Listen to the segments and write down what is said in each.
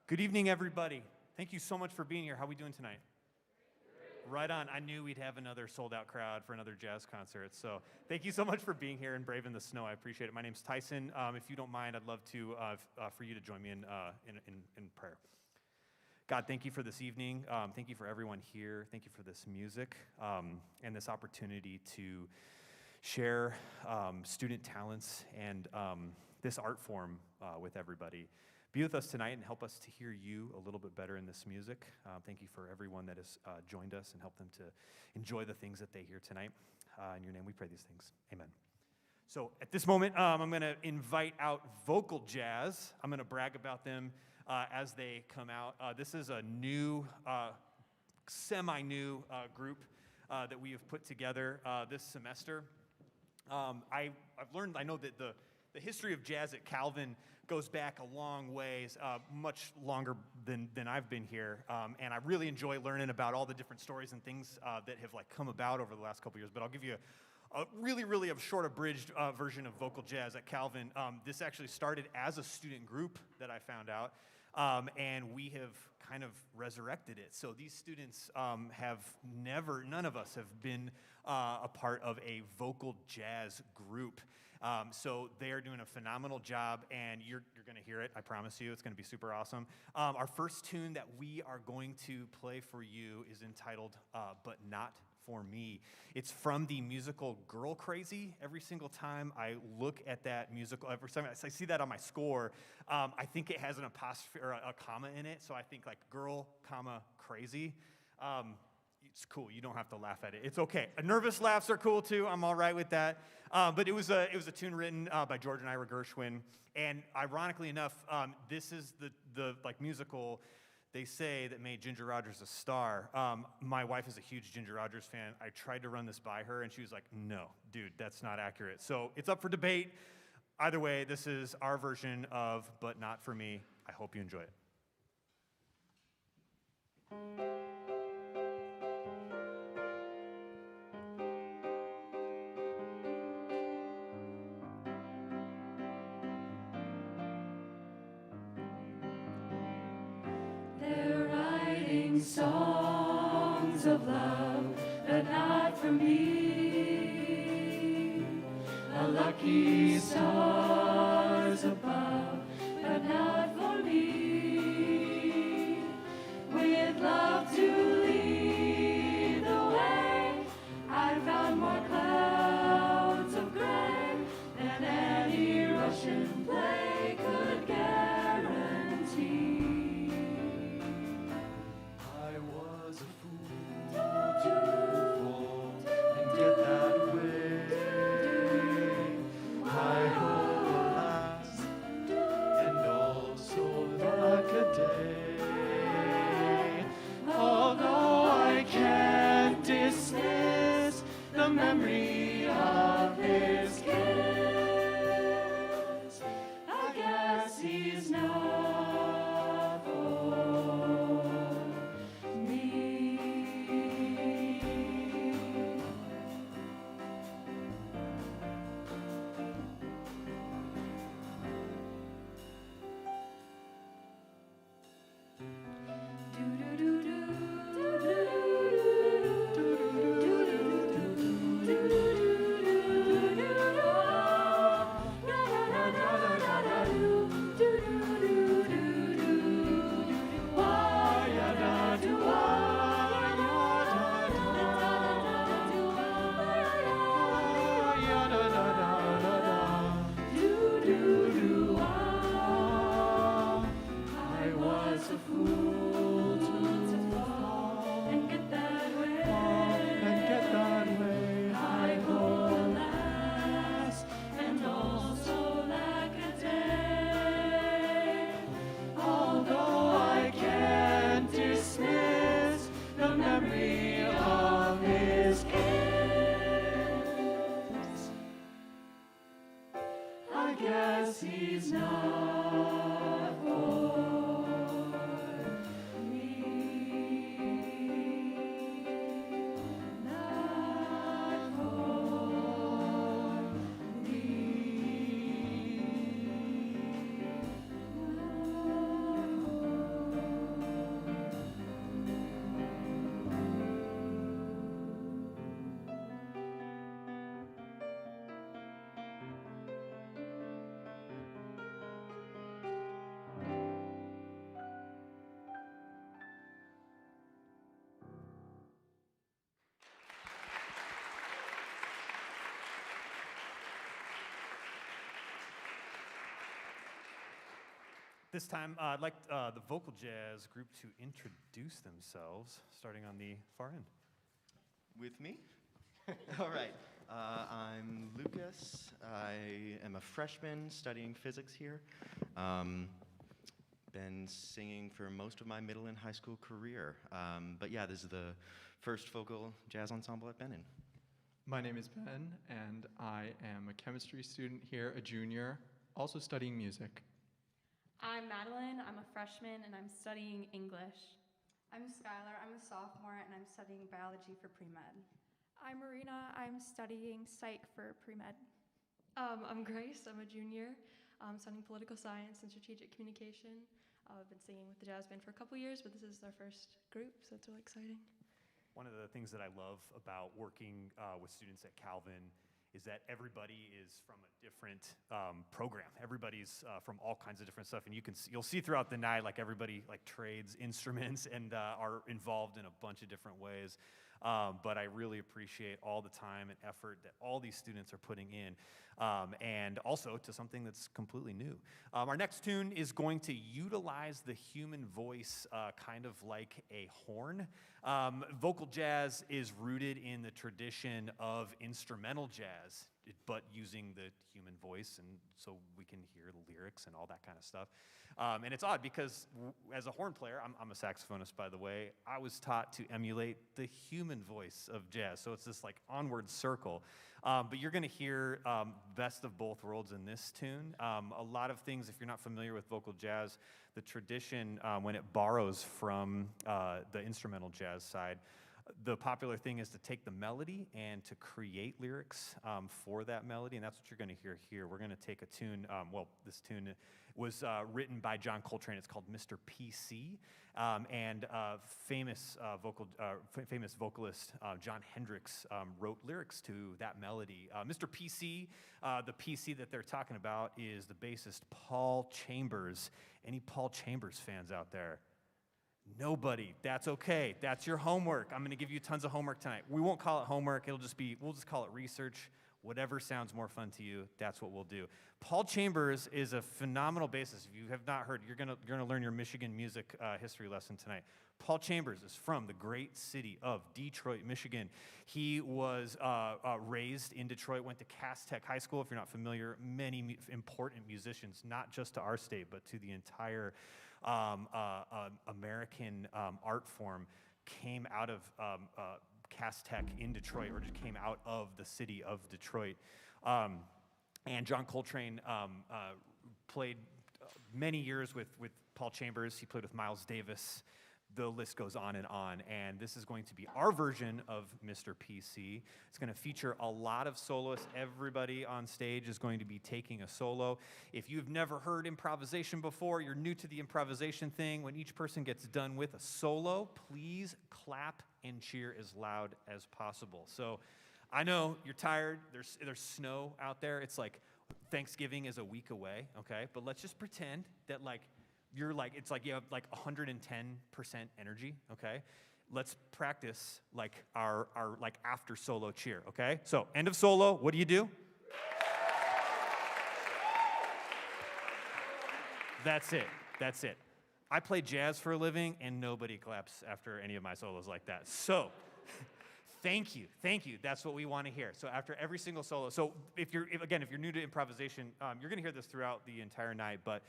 Good evening, everybody. Thank you so much for being here. How are we doing tonight? Right on. I knew we'd have another sold-out crowd for another jazz concert. So thank you so much for being here and braving the snow. I appreciate it. My name's Tyson. If you don't mind, I'd love to for you to join me in prayer. God, thank you for this evening. Thank you for everyone here. Thank you for this music and this opportunity to share student talents and this art form with everybody. Be with us tonight and help us to hear you a little bit better in this music. Thank you for everyone that has joined us and help them to enjoy the things that they hear tonight. In your name we pray these things. Amen. So at this moment, I'm going to invite out Vocal Jazz. I'm going to brag about them as they come out. This is a new, semi-new group that we have put together this semester. I've learned, I know that the history of jazz at Calvin goes back a long ways, much longer than I've been here, and I really enjoy learning about all the different stories and things that have come about over the last couple years. But I'll give you a really short abridged version of Vocal Jazz at Calvin. This actually started as a student group that I found out, and we have kind of resurrected it. So these students none of us have been a part of a vocal jazz group. So they are doing a phenomenal job, and you're going to hear it. I promise you, it's going to be super awesome. Our first tune that we are going to play for you is entitled "But Not For Me." It's from the musical Girl Crazy. Every single time I look at that musical, every time I see that on my score, I think it has an apostrophe or a comma in it. So I think girl, comma, crazy. It's cool. You don't have to laugh at it. It's okay. Nervous laughs are cool too. I'm all right with that. But it was a tune written by George and Ira Gershwin. And ironically enough, this is the musical they say that made Ginger Rogers a star. My wife is a huge Ginger Rogers fan. I tried to run this by her, and she was like, "No, dude, that's not accurate." So it's up for debate. Either way, this is our version of "But Not For Me." I hope you enjoy it. Songs of love, but not for me. A lucky stars above, but not for me. With love to lead the way, I found more clouds of gray than any Russian play could guarantee. Although I can't dismiss the memory of his kiss, I guess he's not for me. He's not for me, not for me, not for This time, I'd like the vocal jazz group to introduce themselves, starting on the far end. With me? All right. I'm Lucas. I am a freshman studying physics here. Been singing for most of my middle and high school career. But yeah, this is the first vocal jazz ensemble I've been in. My name is Ben, and I am a chemistry student here, a junior, also studying music. I'm Madeline, I'm a freshman, and I'm studying English. I'm Skylar, I'm a sophomore, and I'm studying biology for pre-med. I'm Marina, I'm studying psych for pre-med. I'm Grace, I'm a junior, studying political science and strategic communication. I've been singing with the jazz band for a couple years, but this is our first group, so it's really exciting. One of the things that I love about working with students at Calvin is that everybody is from a different program. Everybody's from all kinds of different stuff, and you'll see throughout the night, like everybody like trades instruments and are involved in a bunch of different ways. But I really appreciate all the time and effort that all these students are putting in, and also to something that's completely new. Our next tune is going to utilize the human voice kind of like a horn. Vocal jazz is rooted in the tradition of instrumental jazz, but using the human voice, and so we can hear the lyrics and all that kind of stuff. And it's odd because as a horn player, I'm a saxophonist, by the way, I was taught to emulate the human voice of jazz. So it's this like onward circle. But you're going to hear best of both worlds in this tune. A lot of things, if you're not familiar with vocal jazz, the tradition, when it borrows from the instrumental jazz side, the popular thing is to take the melody and to create lyrics for that melody, and that's what you're going to hear here. We're going to take a tune, this tune was written by John Coltrane. It's called Mr. PC, and famous vocalist John Hendricks wrote lyrics to that melody. Mr. PC, the PC that they're talking about is the bassist Paul Chambers. Any Paul Chambers fans out there? Nobody. That's okay. That's your homework. I'm going to give you tons of homework tonight. We won't call it homework. We'll just call it research. Whatever sounds more fun to you, that's what we'll do. Paul Chambers is a phenomenal bassist. If you have not heard, you're gonna learn your Michigan music history lesson tonight. Paul Chambers is from the great city of Detroit, Michigan. He was raised in Detroit, went to Cass Tech High School. If you're not familiar, many important musicians, not just to our state, but to the entire American art form, came out of Cass Tech in Detroit, or just came out of the city of Detroit. And John Coltrane played many years with Paul Chambers. He played with Miles Davis. The list goes on, and this is going to be our version of Mr. PC. It's going to feature a lot of soloists. Everybody on stage is going to be taking a solo. If you've never heard improvisation before, you're new to the improvisation thing, when each person gets done with a solo, please clap and cheer as loud as possible. So I know you're tired. There's snow out there. It's like Thanksgiving is a week away, okay? But let's just pretend that it's like you have like 110% energy, okay? Let's practice like our like after solo cheer, okay? So end of solo, what do? That's it. I play jazz for a living, and nobody claps after any of my solos like that. So thank you. That's what we want to hear. So after every single solo, so if you're new to improvisation, you're going to hear this throughout the entire night, but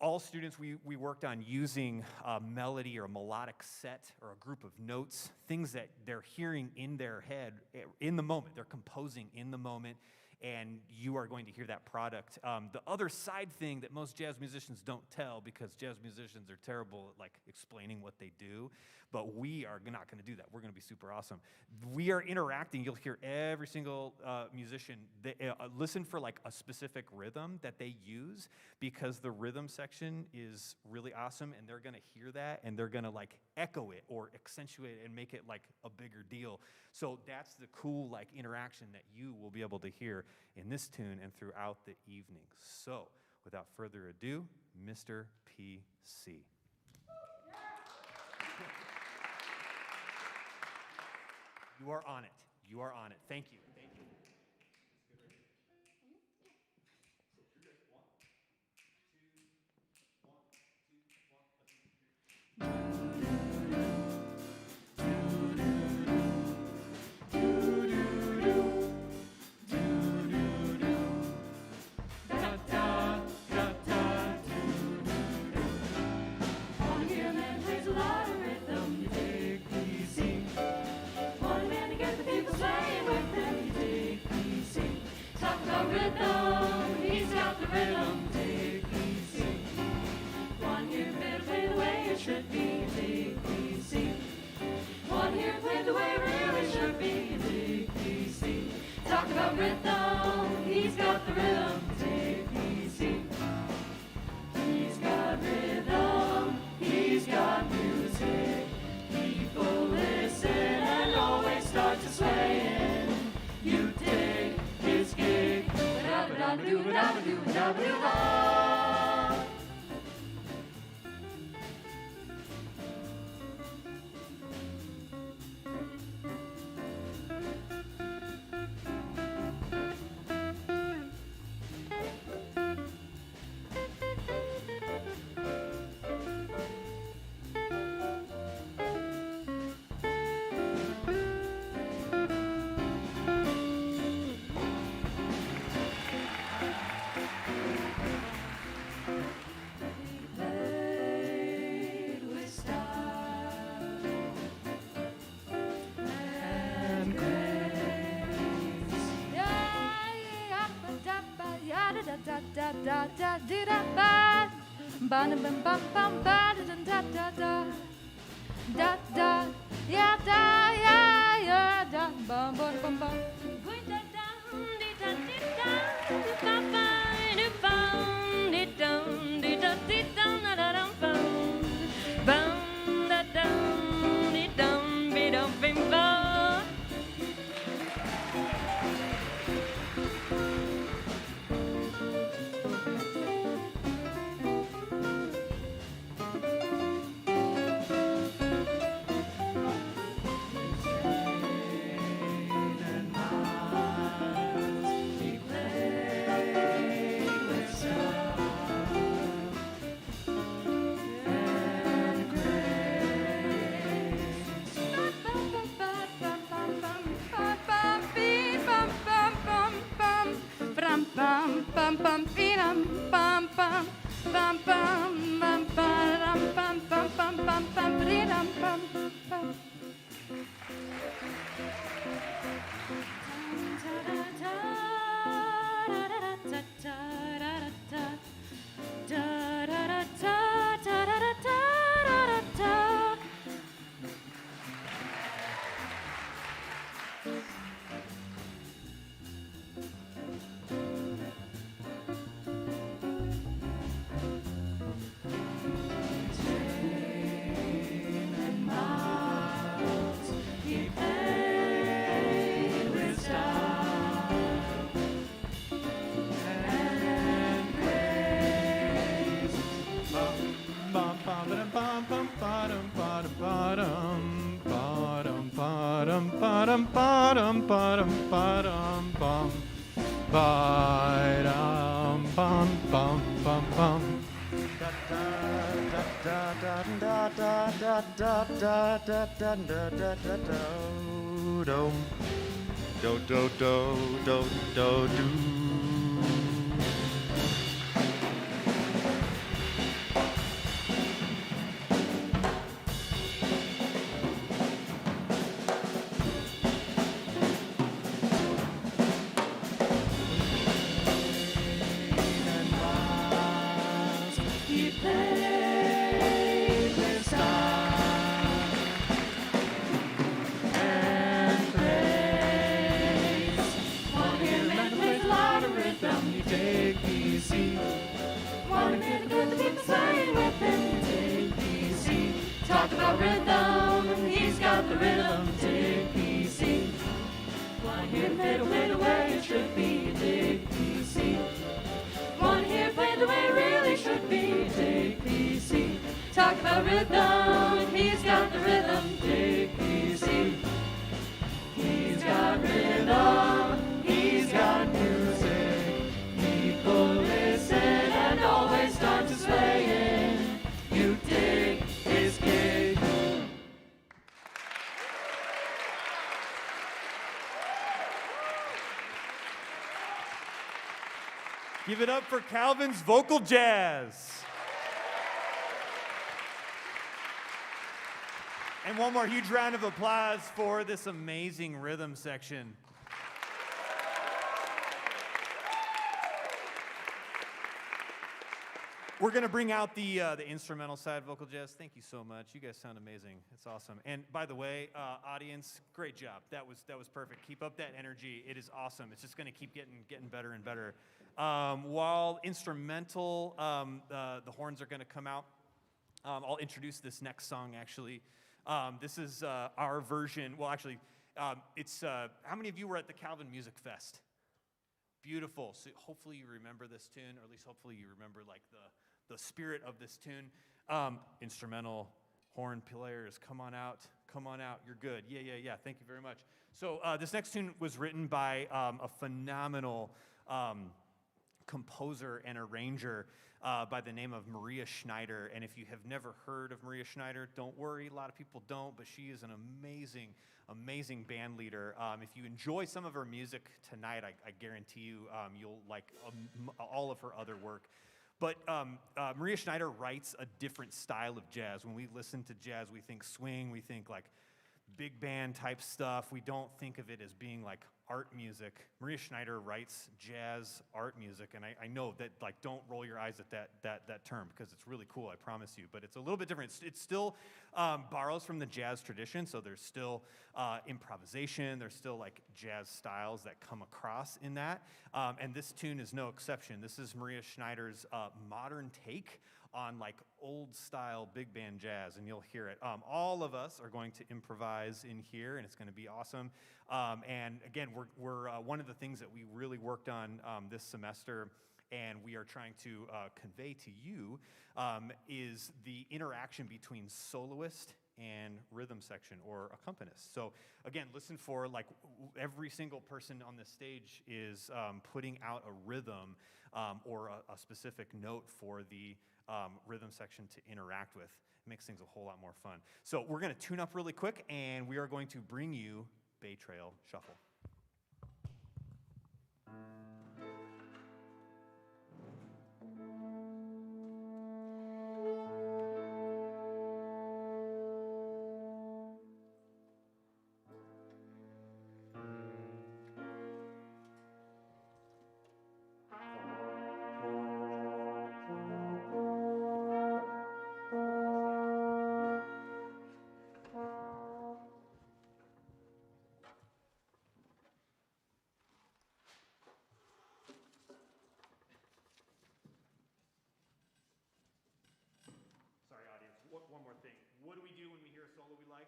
all students, we worked on using a melody or a melodic set or a group of notes, things that they're hearing in their head in the moment. They're composing in the moment, and you are going to hear that product. The other side thing that most jazz musicians don't tell, because jazz musicians are terrible at like explaining what they do, but we are not going to do that. We're going to be super awesome. We are interacting. You'll hear every single musician listen for like a specific rhythm that they use, because the rhythm section is really awesome, and they're going to hear that, and they're going to like echo it or accentuate it and make it like a bigger deal. So that's the cool like interaction that you will be able to hear in this tune and throughout the evening. So without further ado, Mr. PC. You are on it. Thank you. rhythm. He's got the rhythm. Take easy. He's got rhythm. He's got music. People listen and always start to sway in. You take his gig. Ba-da-ba-da-ba-doo-ba-da-ba-doo-ba-da-ba-doo-ba. Played with style and grace. He played with style and grace. He played with style and grace. Do do do do do do. He played with style and grace. Want to hear men play louder rhythm? You take easy. Want to hear the people playing with him? You take easy. Talk about rhythm. He's got the rhythm. Take easy. Want to hear him play the way it should be? You take easy. Want to hear it play the way it really should be? Take easy. Talk about rhythm. He's got the rhythm. Take easy. He's got rhythm. He's got music. People listen and always start to sway in. You dig his gig. Give it up for Calvin's vocal jazz. And one more huge round of applause for this amazing rhythm section. We're going to bring out the instrumental side, vocal jazz. Thank you so much. You guys sound amazing. It's awesome. And by the way, audience, great job. That was perfect. Keep up that energy. It is awesome. It's just going to keep getting better and better. While instrumental, the horns are going to come out. I'll introduce this next song, actually. This is our version. Well, actually, it's how many of you were at the Calvin Music Fest? Beautiful. So hopefully you remember this tune, or at least hopefully you remember like the spirit of this tune. Instrumental horn players, come on out. You're good. Yeah. Thank you very much. So this next tune was written by a phenomenal composer and arranger by the name of Maria Schneider. And if you have never heard of Maria Schneider, don't worry. A lot of people don't, but she is an amazing band leader. If you enjoy some of her music tonight, I guarantee you you'll like all of her other work. But Maria Schneider writes a different style of jazz. When we listen to jazz, we think swing, we think like big band type stuff. We don't think of it as being like art music. Maria Schneider writes jazz art music, and I know that, like, don't roll your eyes at that term because it's really cool, I promise you, but it's a little bit different. It still borrows from the jazz tradition, so there's still improvisation, there's still like jazz styles that come across in that, and this tune is no exception. This is Maria Schneider's modern take on like old style big band jazz, and you'll hear it. All of us are going to improvise in here, and it's going to be awesome. And again, we're one of the things that we really worked on this semester, and we are trying to convey to you is the interaction between soloist and rhythm section or accompanist. So again, listen for like every single person on this stage is putting out a rhythm or a specific note for the rhythm section to interact with. It makes things a whole lot more fun. So we're going to tune up really quick, and we are going to bring you Bay Trail Shuffle. Sorry, audience. One more thing. What do we do when we hear a solo we like?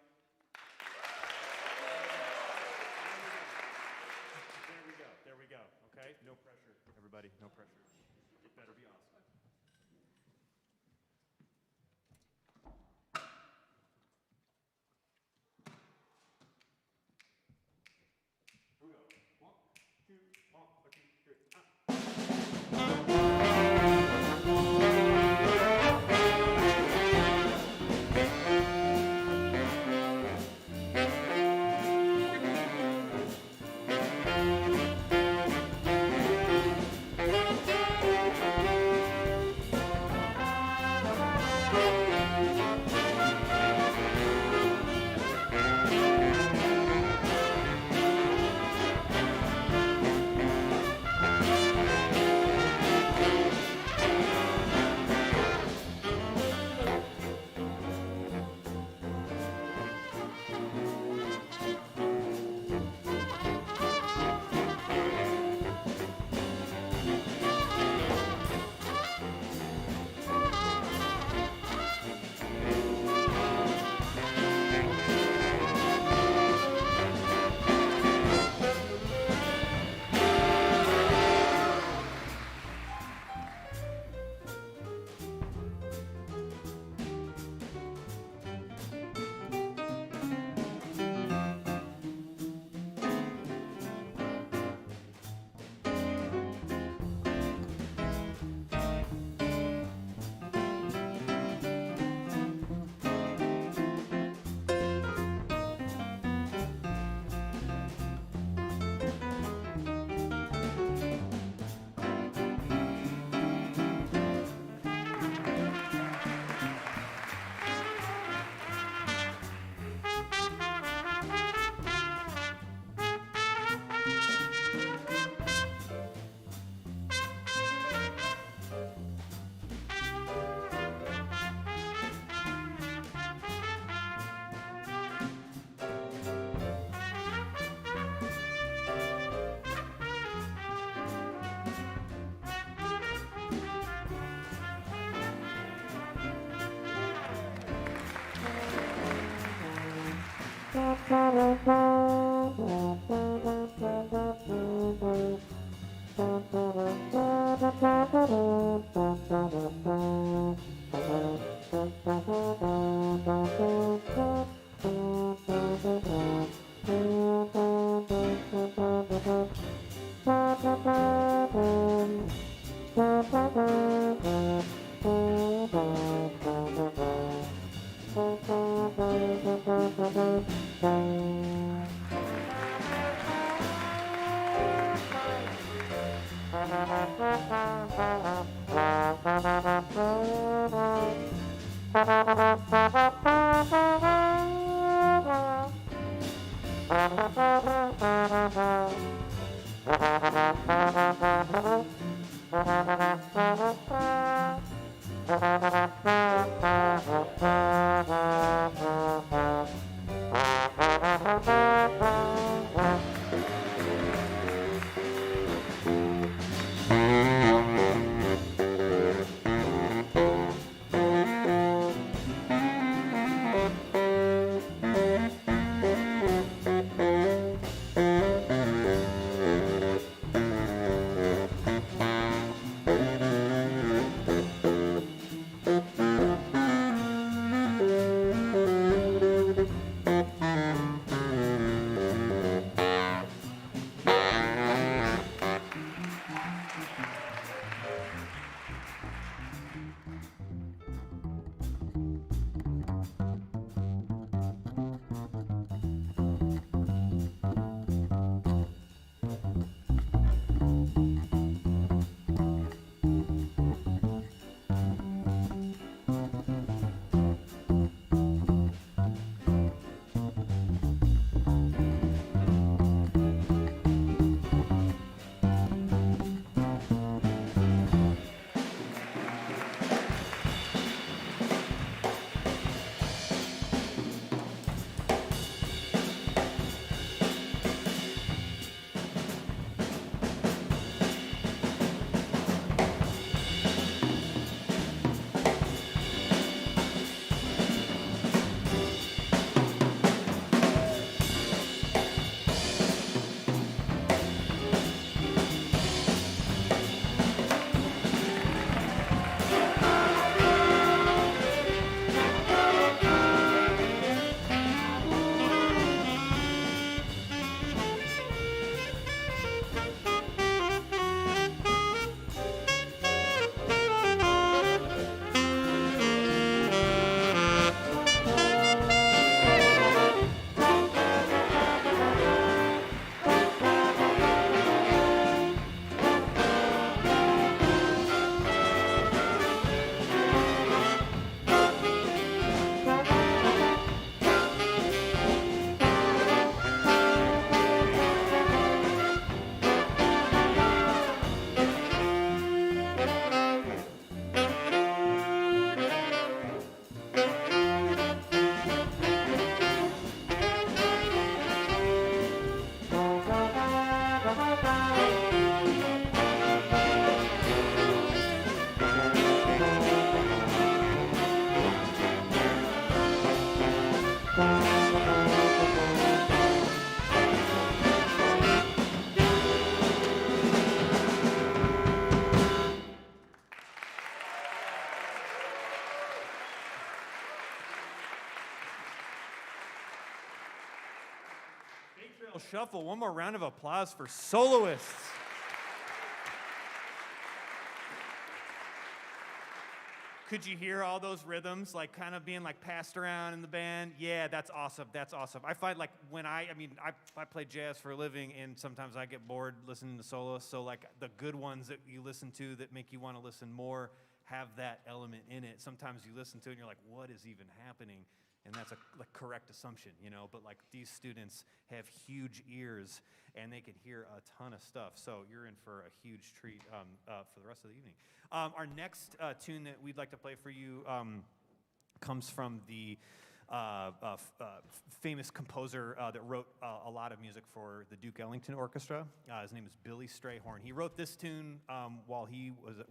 There we go. Okay? No pressure, everybody. No pressure. It better be awesome. Here we go. 1, 2, 1, 2, 3. Shuffle. One more round of applause for soloists. Could you hear all those rhythms like kind of being like passed around in the band? Yeah, that's awesome. That's awesome. I find like when I play jazz for a living, and sometimes I get bored listening to soloists. So like the good ones that you listen to that make you want to listen more have that element in it. Sometimes you listen to it and you're like, what is even happening? And that's a correct assumption, you know, but like these students have huge ears and they can hear a ton of stuff. So you're in for a huge treat for the rest of the evening. Our next tune that we'd like to play for you comes from the famous composer that wrote a lot of music for the Duke Ellington Orchestra. His name is Billy Strayhorn. He wrote this tune when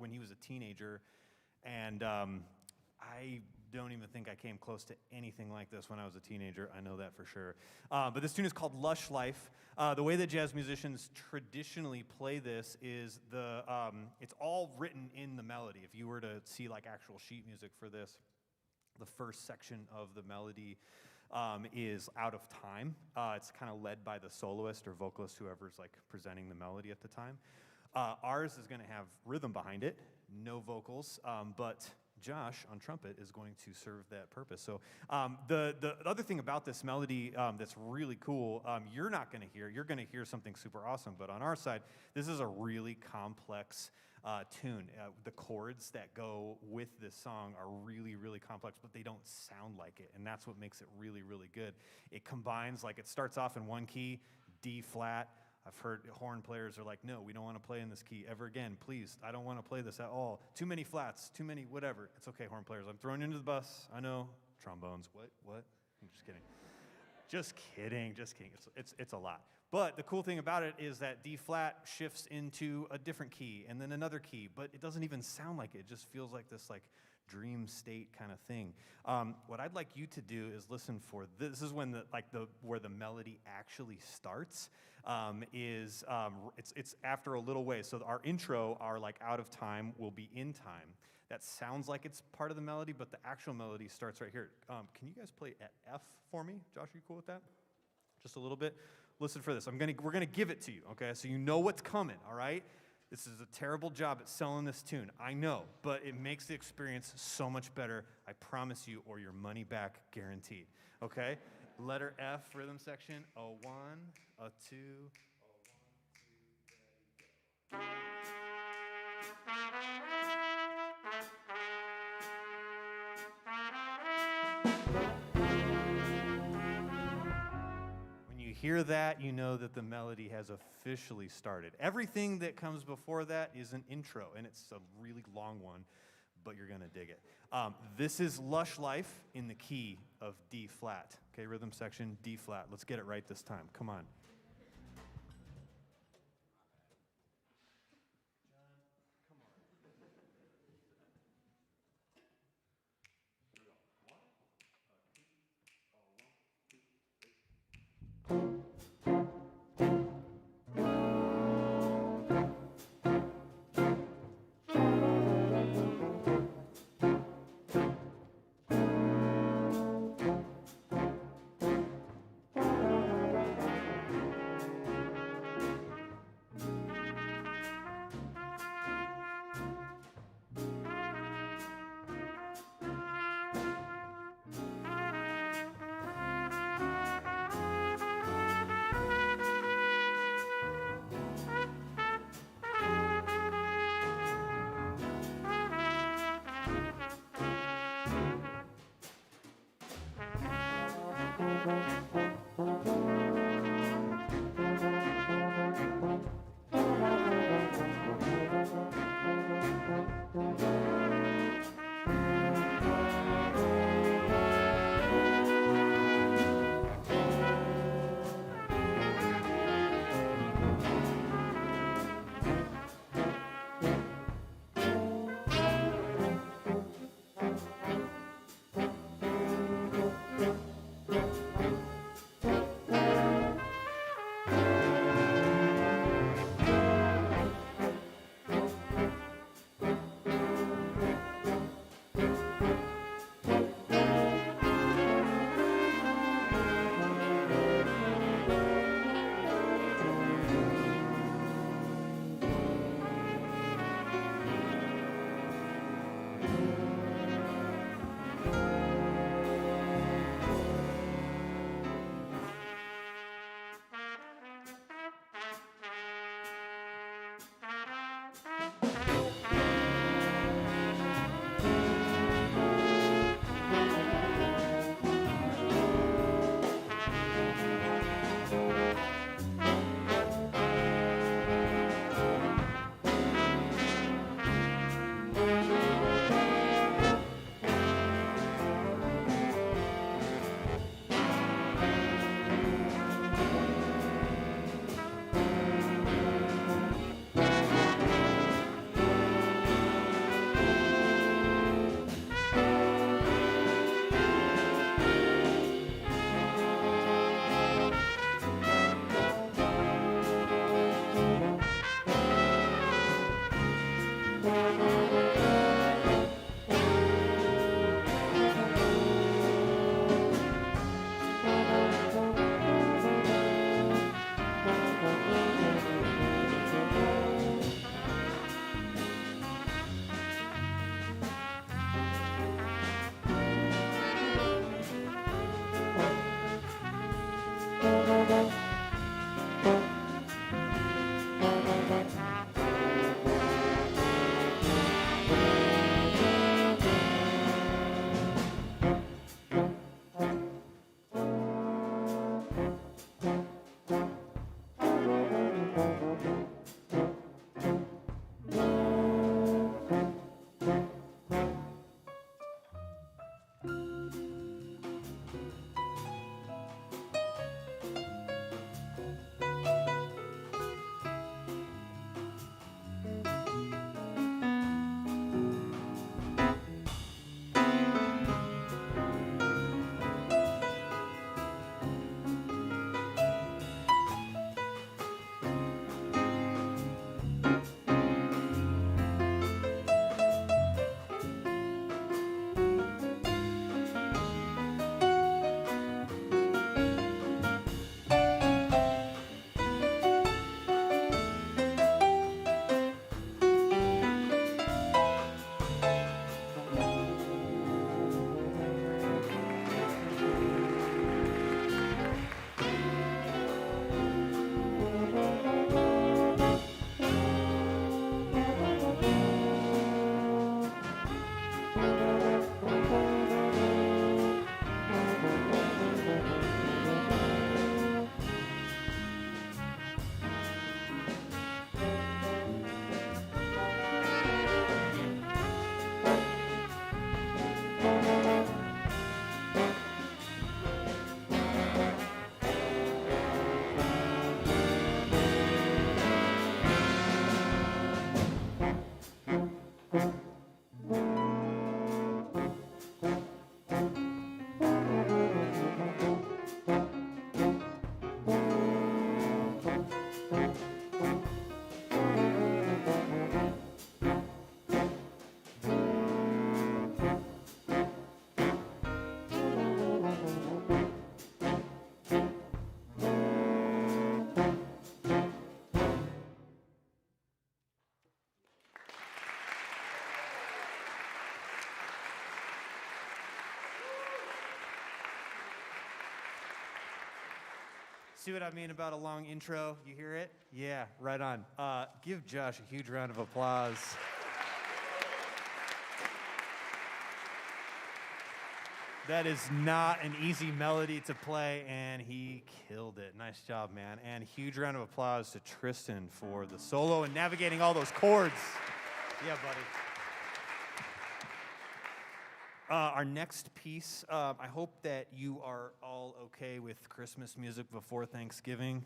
he was a teenager, and I don't even think I came close to anything like this when I was a teenager. I know that for sure. But this tune is called Lush Life. The way that jazz musicians traditionally play this is it's all written in the melody. If you were to see like actual sheet music for this, the first section of the melody is out of time. It's kind of led by the soloist or vocalist, whoever's like presenting the melody at the time. Ours is going to have rhythm behind it, no vocals, but Josh on trumpet is going to serve that purpose. So the other thing about this melody that's really cool, you're not going to hear. You're going to hear something super awesome, but on our side, this is a really complex tune. The chords that go with this song are really, really complex, but they don't sound like it, and that's what makes it really, really good. It combines, like it starts off in one key, D flat. I've heard horn players are like, no, we don't want to play in this key ever again. Please, I don't want to play this at all. Too many flats, too many whatever. It's okay, horn players. I'm throwing you into the bus. I know. Trombones. What? I'm just kidding. Just kidding. It's a lot. But the cool thing about it is that D flat shifts into a different key and then another key, but it doesn't even sound like it. It just feels like this like dream state kind of thing. What I'd like you to do is listen for this. This is when where the melody actually starts. It's after a little way. So our intro, our like out of time, will be in time. That sounds like it's part of the melody, but the actual melody starts right here. Can you guys play at F for me? Josh, are you cool with that? Just a little bit. Listen for this. We're gonna give it to you, okay? So you know what's coming, all right? This is a terrible job at selling this tune, I know, but it makes the experience so much better, I promise you, or your money back guaranteed, okay? Letter F, rhythm section, a 1, a 2, a 1, 2, ready, go. When you hear that, you know that the melody has officially started. Everything that comes before that is an intro, and it's a really long one, but you're gonna dig it. This is Lush Life in the key of D flat. Okay, rhythm section, D flat. Let's get it right this time. Come on. See what I mean about a long intro? You hear it? Yeah, right on. Give Josh a huge round of applause. That is not an easy melody to play, and he killed it. Nice job, man. And huge round of applause to Tristan for the solo and navigating all those chords. Yeah, buddy. Our next piece, I hope that you are all okay with Christmas music before Thanksgiving.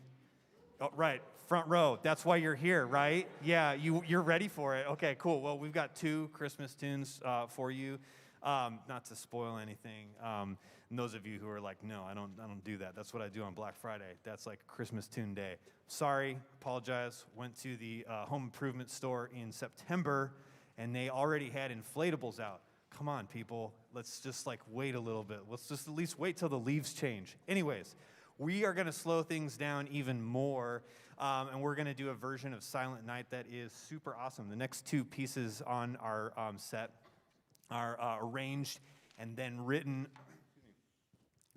Oh, right, front row. That's why you're here, right? Yeah, you're ready for it. Okay, cool. Well, we've got 2 Christmas tunes for you. Not to spoil anything. And those of you who are like, no, I don't do that. That's what I do on Black Friday. That's like Christmas tune day. Sorry, apologize. Went to the home improvement store in September, and they already had inflatables out. Come on, people. Let's just like wait a little bit. Let's just at least wait till the leaves change. Anyways, we are going to slow things down even more, and we're going to do a version of Silent Night that is super awesome. The next 2 pieces on our set are arranged and then written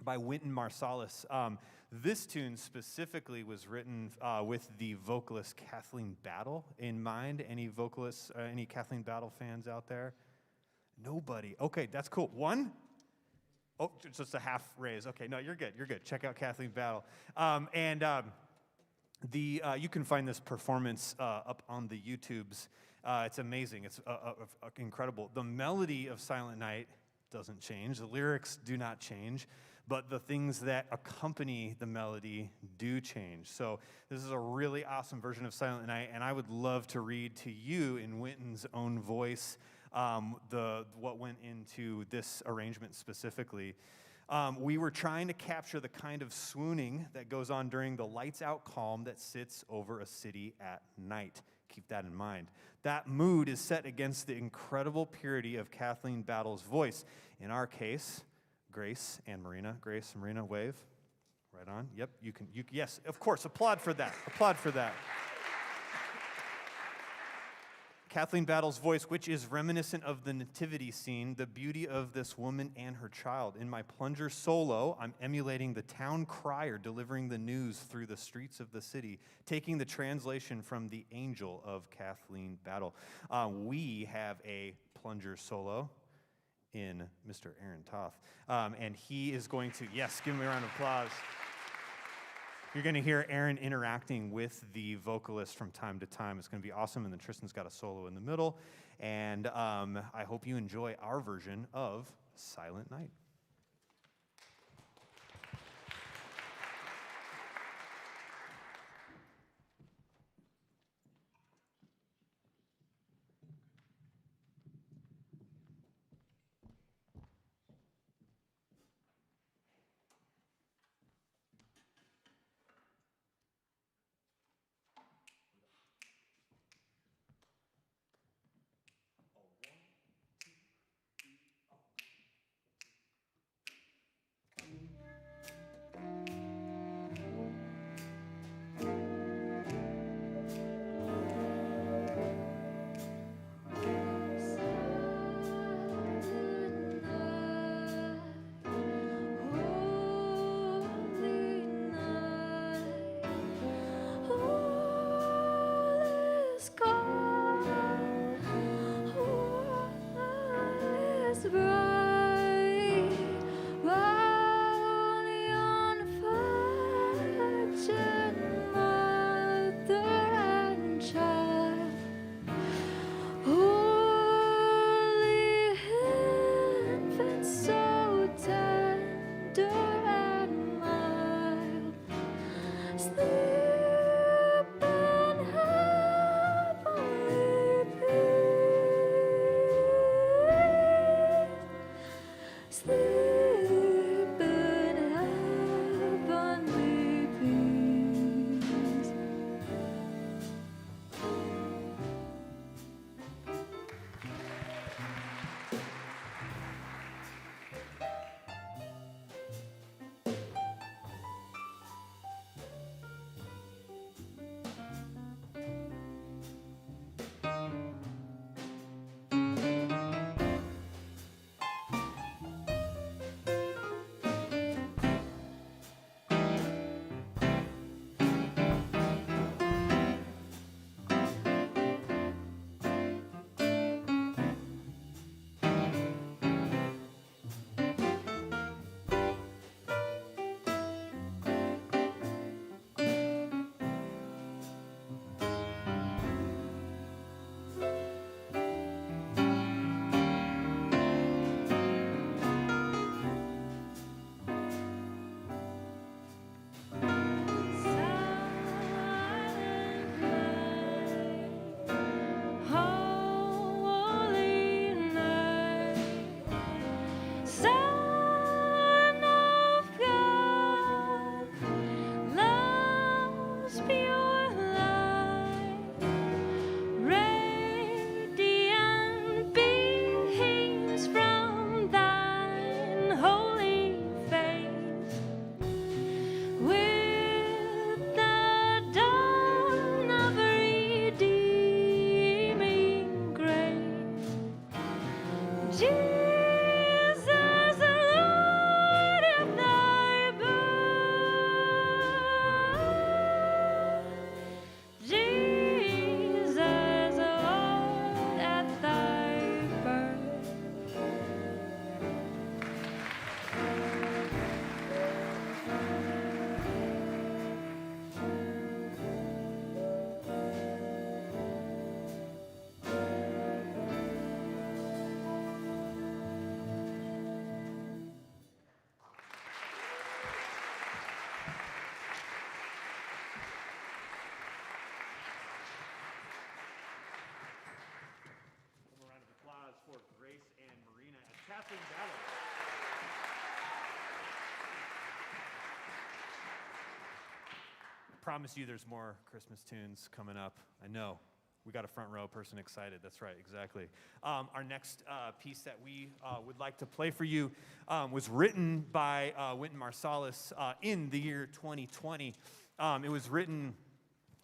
by Wynton Marsalis. This tune specifically was written with the vocalist Kathleen Battle in mind. Any vocalists, any Kathleen Battle fans out there? Nobody. Okay, that's cool. 1? Oh, just a half raise. Okay, no, you're good. You're good. Check out Kathleen Battle. You can find this performance up on the YouTubes. It's amazing. It's incredible. The melody of Silent Night doesn't change. The lyrics do not change, but the things that accompany the melody do change. So this is a really awesome version of Silent Night, and I would love to read to you in Wynton's own voice what went into this arrangement specifically. We were trying to capture the kind of swooning that goes on during the lights out calm that sits over a city at night. Keep that in mind. That mood is set against the incredible purity of Kathleen Battle's voice. In our case, Grace and Marina. Grace and Marina, wave. Right on. Yep, you can. Yes, of course. Applaud for that. Applaud for that. Kathleen Battle's voice, which is reminiscent of the nativity scene, the beauty of this woman and her child. In my plunger solo, I'm emulating the town crier delivering the news through the streets of the city, taking the translation from the angel of Kathleen Battle. We have a plunger solo in Mr. Aaron Toth, and he is going to, yes, give him a round of applause. You're going to hear Aaron interacting with the vocalist from time to time. It's going to be awesome, and then Tristan's got a solo in the middle. And I hope you enjoy our version of Silent Night. Jesus, the Lord of thy birth. Jesus, the Lord at thy birth. A round of applause for Grace and Marina as Catherine Ballard. Promise you there's more Christmas tunes coming up. I know. We got a front row person excited. That's right, exactly. Our next piece that we would like to play for you was written by Wynton Marsalis in the year 2020. It was written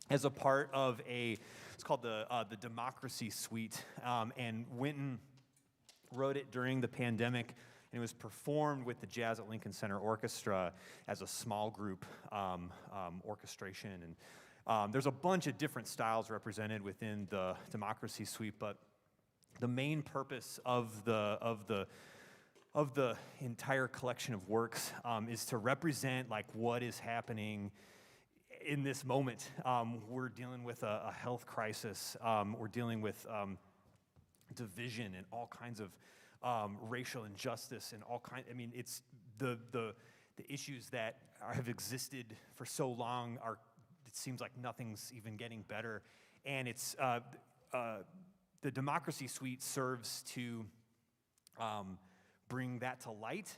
as a part of it's called the Democracy Suite, and Wynton wrote it during the pandemic, and it was performed with the Jazz at Lincoln Center Orchestra as a small group orchestration. And there's a bunch of different styles represented within the Democracy Suite, but the main purpose of the entire collection of works is to represent like what is happening in this moment. We're dealing with a health crisis. We're dealing with division and all kinds of racial injustice and all kinds. I mean, it's the issues that have existed for so long are. It seems like nothing's even getting better, and it's the Democracy Suite serves to bring that to light,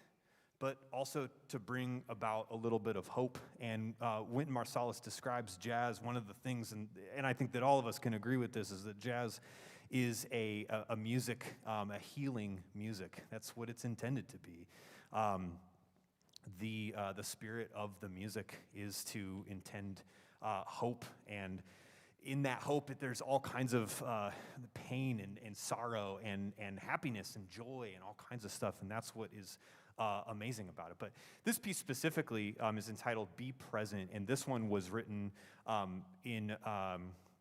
but also to bring about a little bit of hope. And Wynton Marsalis describes jazz. One of the things, and I think that all of us can agree with this, is that jazz is a music, a healing music. That's what it's intended to be. The spirit of the music is to intend hope, and in that hope, there's all kinds of pain and sorrow and happiness and joy and all kinds of stuff, and that's what is amazing about it. But this piece specifically is entitled "Be Present," and this one was written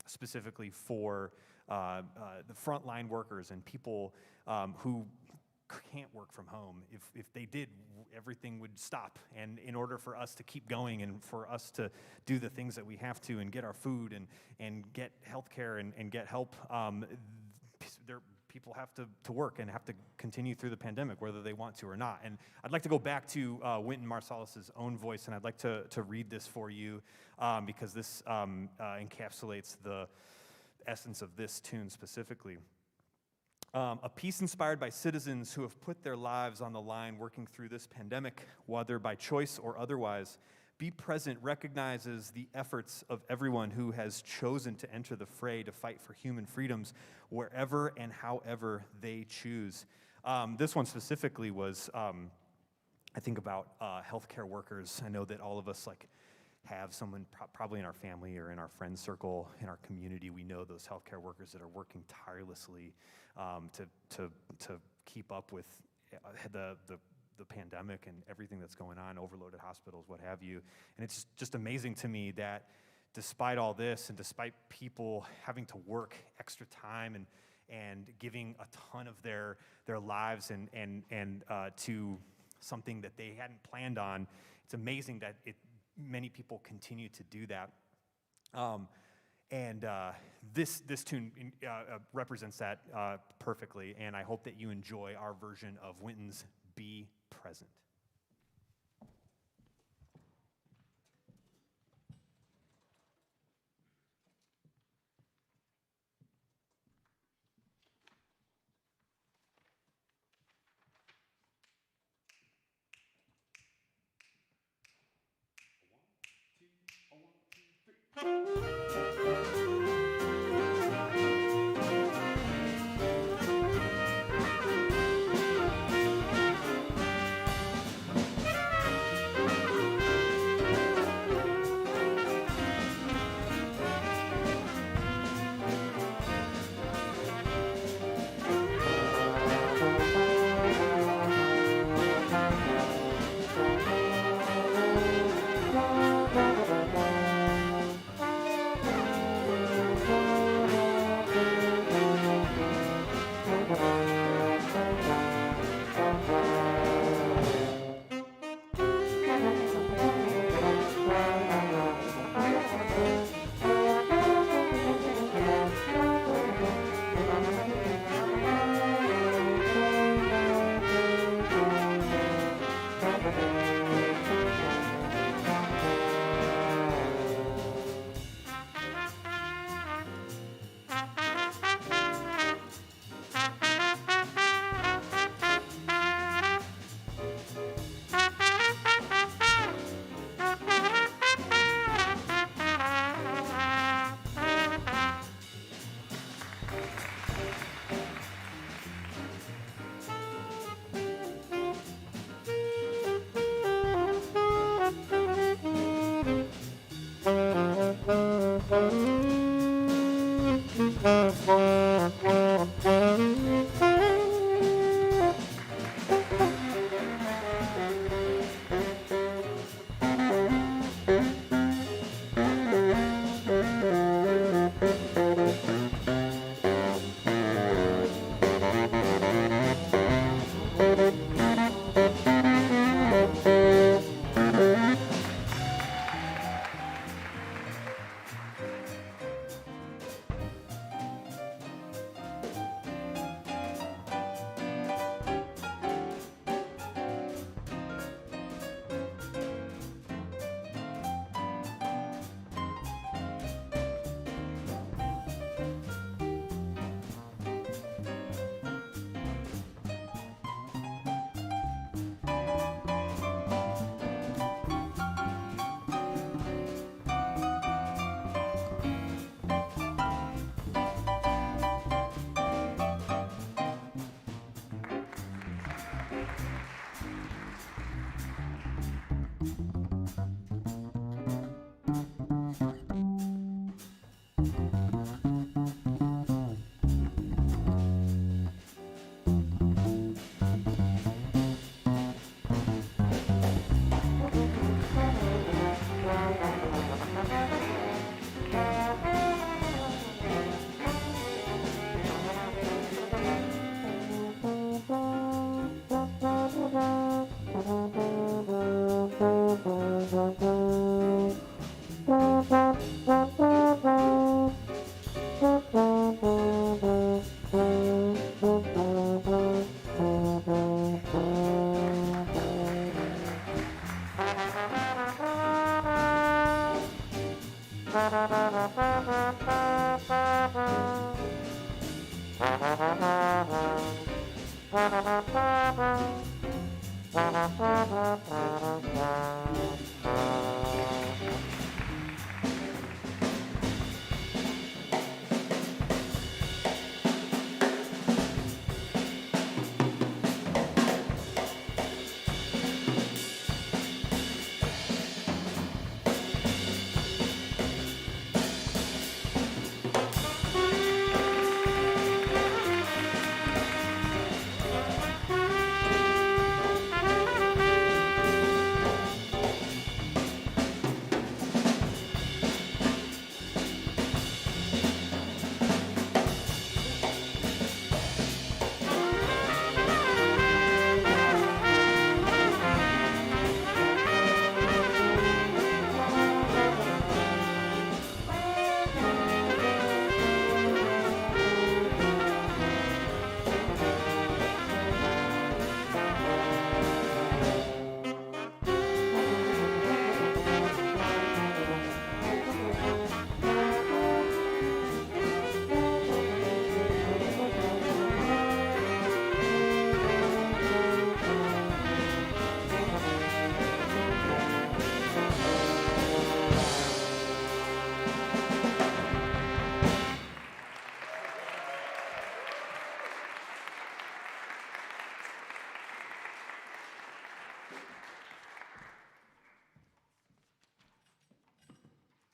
specifically for the frontline workers and people who can't work from home. If they did, everything would stop. And in order for us to keep going and for us to do the things that we have to and get our food and get health care and get help, people have to work and have to continue through the pandemic, whether they want to or not. And I'd like to go back to Wynton Marsalis' own voice, and I'd like to read this for you because this encapsulates the essence of this tune specifically. A piece inspired by citizens who have put their lives on the line working through this pandemic, whether by choice or otherwise. Be Present recognizes the efforts of everyone who has chosen to enter the fray to fight for human freedoms wherever and however they choose. This one specifically was, I think about healthcare workers. I know that all of us have someone probably in our family or in our friend circle, in our community. We know those healthcare workers that are working tirelessly to keep up with the pandemic and everything that's going on, overloaded hospitals, what have you. And it's just amazing to me that despite all this and despite people having to work extra time and giving a ton of their lives and to something that they hadn't planned on, it's amazing that many people continue to do that. This tune represents that perfectly, and I hope that you enjoy our version of Wynton's Be Present.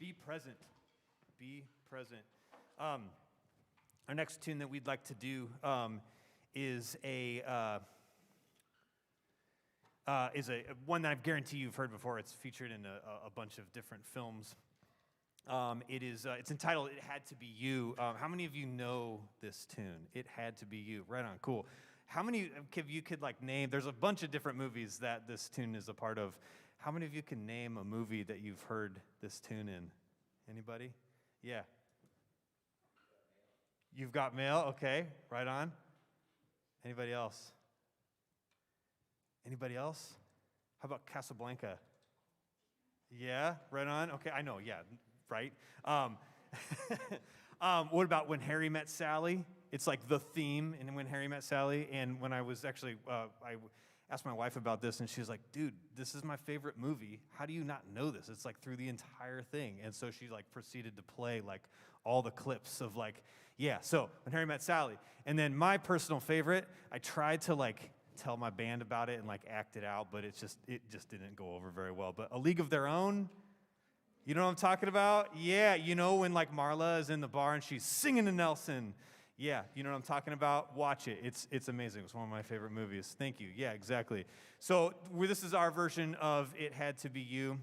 Be present. Be present. Our next tune that we'd like to do is a one that I guarantee you've heard before. It's featured in a bunch of different films. It's entitled "It Had to Be You." How many of you know this tune? It Had to Be You. Right on. Cool. How many of you could name? There's a bunch of different movies that this tune is a part of. How many of you can name a movie that you've heard this tune in? Anybody? Yeah. You've Got Mail? Okay, right on. Anybody else? Anybody else? How about Casablanca? Yeah, right on. Okay, I know, yeah, right. What about When Harry Met Sally? It's like the theme in When Harry Met Sally. And when I was actually, I asked my wife about this, and she was like, dude, this is my favorite movie. How do you not know this? It's through the entire thing. And so she proceeded to play all the clips of yeah, so When Harry Met Sally. And then my personal favorite, I tried to tell my band about it and act it out, but it just didn't go over very well. But A League of Their Own, you know what I'm talking about? Yeah, you know when Marla is in the bar and she's singing to Nelson. Yeah, you know what I'm talking about? Watch it. It's amazing. It's one of my favorite movies. Thank you. Yeah, exactly. So this is our version of It Had to Be You.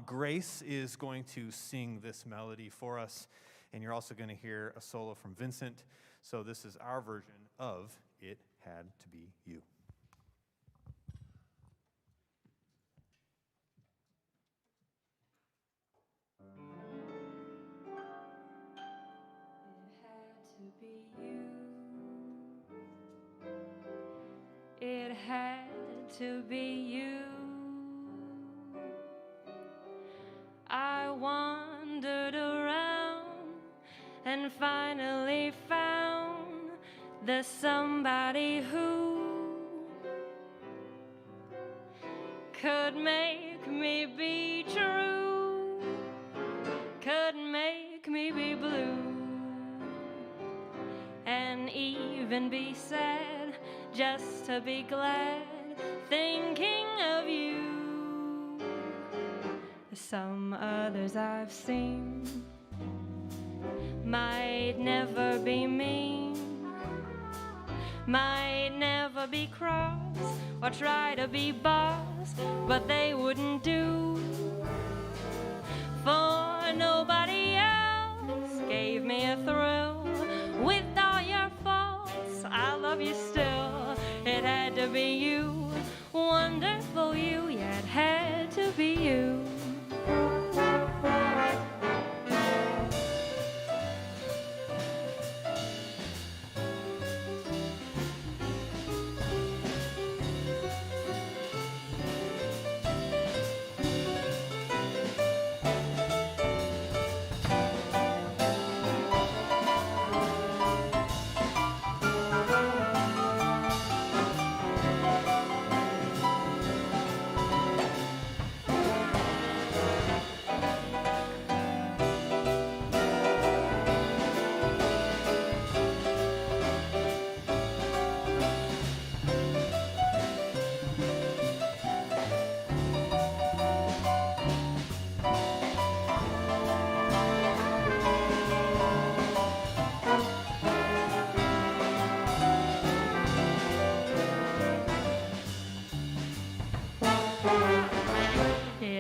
Grace is going to sing this melody for us, and you're also going to hear a solo from Vincent. So this is our version of It Had to Be You. It had to be you. I wandered around and finally found the somebody who could make me be true, could make me be blue, and even be sad just to be glad thinking of you. Some others I've seen might never be mean, might never be cross or try to be boss, but they wouldn't do, for nobody else gave me a thrill. With all your faults, I love you still. It had to be you, wonderful you, yeah, it had to be you.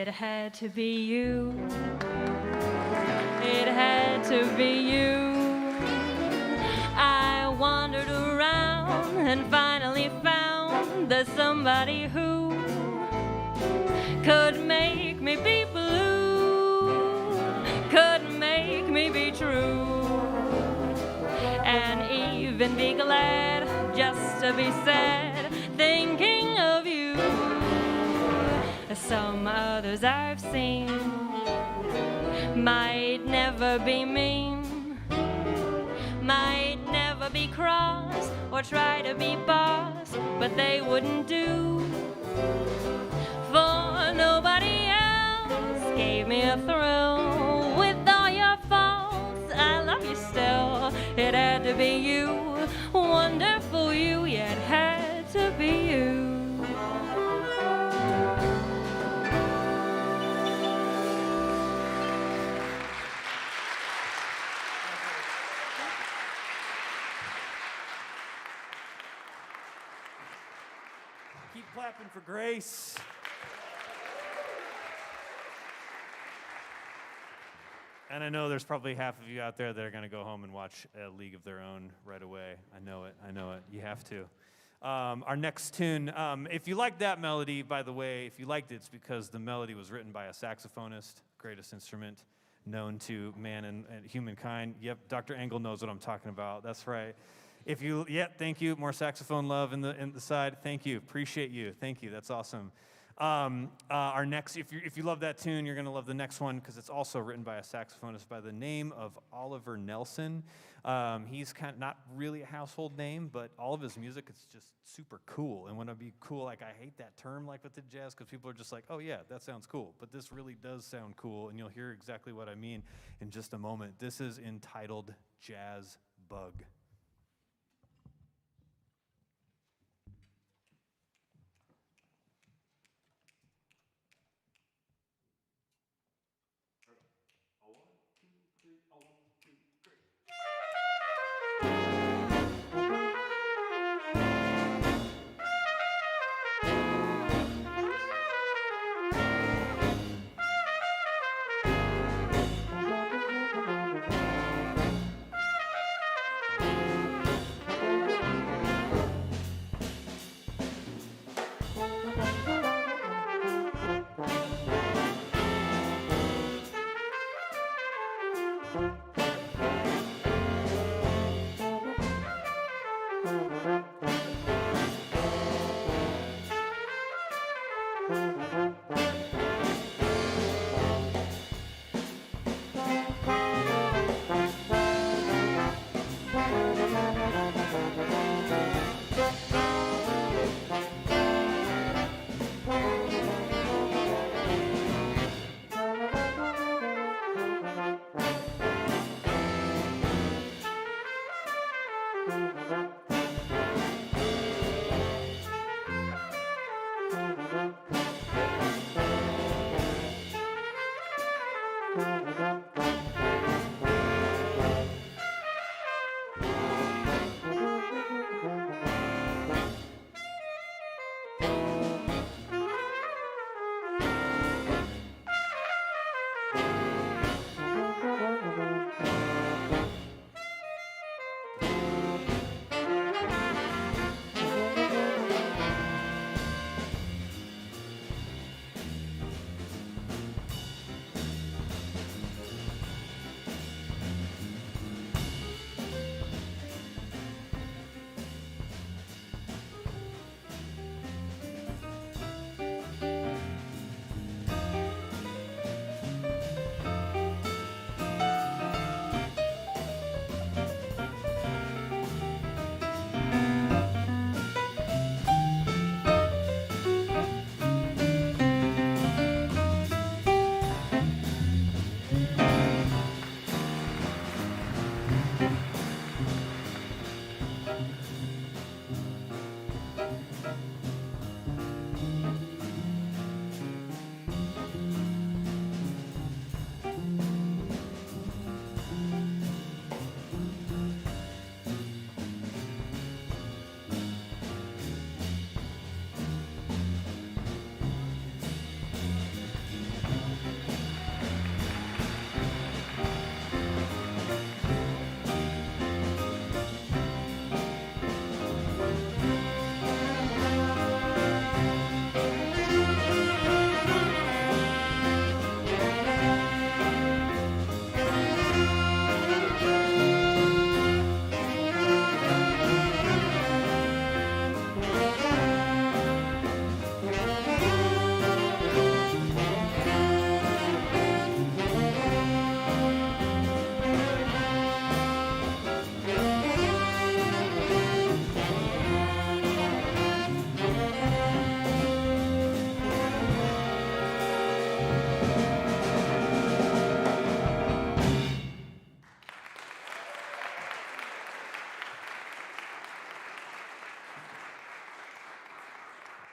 It had to be you. It had to be you. I wandered around and finally found there's somebody who could make me be blue, could make me be true, and even be glad just to be sad thinking of you. Some others I've seen might never be mean, might never be cross or try to be boss, but they wouldn't do. For nobody else gave me a thrill. With all your faults, I love you still. It had to be you, wonderful you, yet had to be you. Keep clapping for Grace. And I know there's probably half of you out there that are going to go home and watch A League of Their Own right away. I know it. You have to. Our next tune, if you like that melody, by the way, if you liked it, it's because the melody was written by a saxophonist, greatest instrument known to man and humankind. Yep, Dr. Engel knows what I'm talking about. That's right. Thank you. More saxophone love in the side. Thank you. Appreciate you. Thank you. That's awesome. Our next, if you love that tune, you're going to love the next one because it's also written by a saxophonist by the name of Oliver Nelson. He's kind of not really a household name, but all of his music is just super cool. And when I be cool, like I hate that term like with the jazz because people are just like, oh yeah, that sounds cool. But this really does sound cool, and you'll hear exactly what I mean in just a moment. This is entitled Jazz Bug.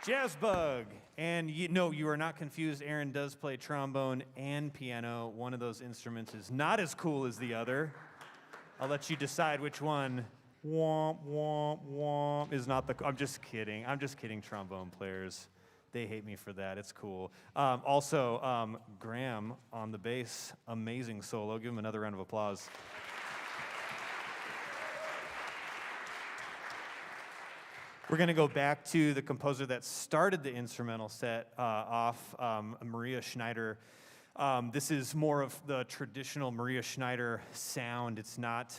Jazz Bug. And you are not confused. Aaron does play trombone and piano. One of those instruments is not as cool as the other. I'll let you decide which one. Womp, womp, womp is not the. I'm just kidding. I'm just kidding, trombone players. They hate me for that. It's cool. Also, Graham on the bass. Amazing solo. Give him another round of applause. We're going to go back to the composer that started the instrumental set off, Maria Schneider. This is more of the traditional Maria Schneider sound. It's not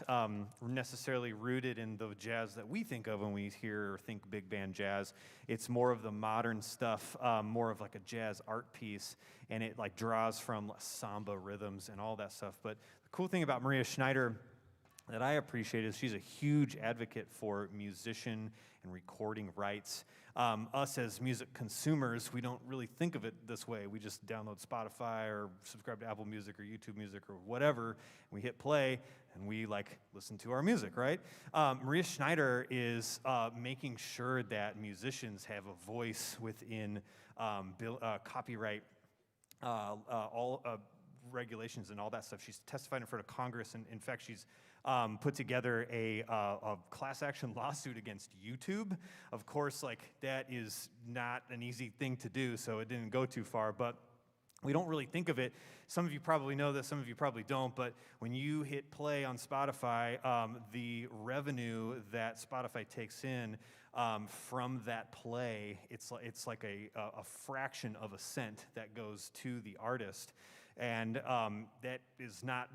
necessarily rooted in the jazz that we think of when we hear or think big band jazz. It's more of the modern stuff, more of like a jazz art piece, and it like draws from samba rhythms and all that stuff. But the cool thing about Maria Schneider that I appreciate is she's a huge advocate for musician and recording rights. Us as music consumers, we don't really think of it this way. We just download Spotify or subscribe to Apple Music or YouTube Music or whatever, and we hit play, and we like listen to our music, right? Maria Schneider is making sure that musicians have a voice within copyright, all regulations and all that stuff. She's testified in front of Congress, and in fact, she's put together a class action lawsuit against YouTube. Of course, like that is not an easy thing to do, so it didn't go too far, but we don't really think of it. Some of you probably know this, some of you probably don't, but when you hit play on Spotify, the revenue that Spotify takes in from that play, it's like a fraction of a cent that goes to the artist. And that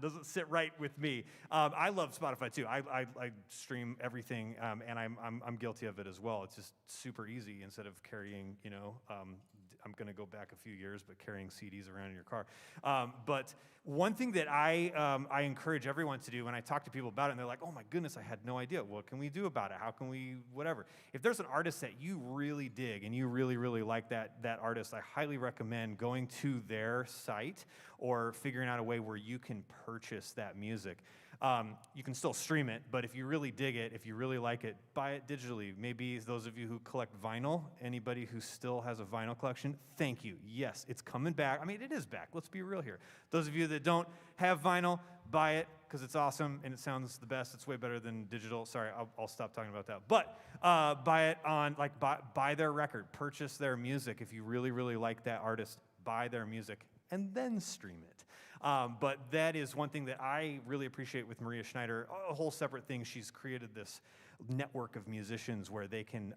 doesn't sit right with me. I love Spotify too. I stream everything, and I'm guilty of it as well. It's just super easy instead of carrying, I'm going to go back a few years, but carrying CDs around in your car. But one thing that I encourage everyone to do when I talk to people about it, and they're like, oh my goodness, I had no idea. What can we do about it? How can we, whatever. If there's an artist that you really dig and you really, really like that artist, I highly recommend going to their site or figuring out a way where you can purchase that music. You can still stream it, but if you really dig it, if you really like it, buy it digitally. Maybe those of you who collect vinyl, anybody who still has a vinyl collection, thank you. Yes, it's coming back. I mean, it is back. Let's be real here. Those of you that don't have vinyl, buy it because it's awesome and it sounds the best. It's way better than digital. Sorry, I'll stop talking about that. But buy it on, buy their record. Purchase their music. If you really, really like that artist, buy their music and then stream it. But that is one thing that I really appreciate with Maria Schneider. A whole separate thing, she's created this network of musicians where they can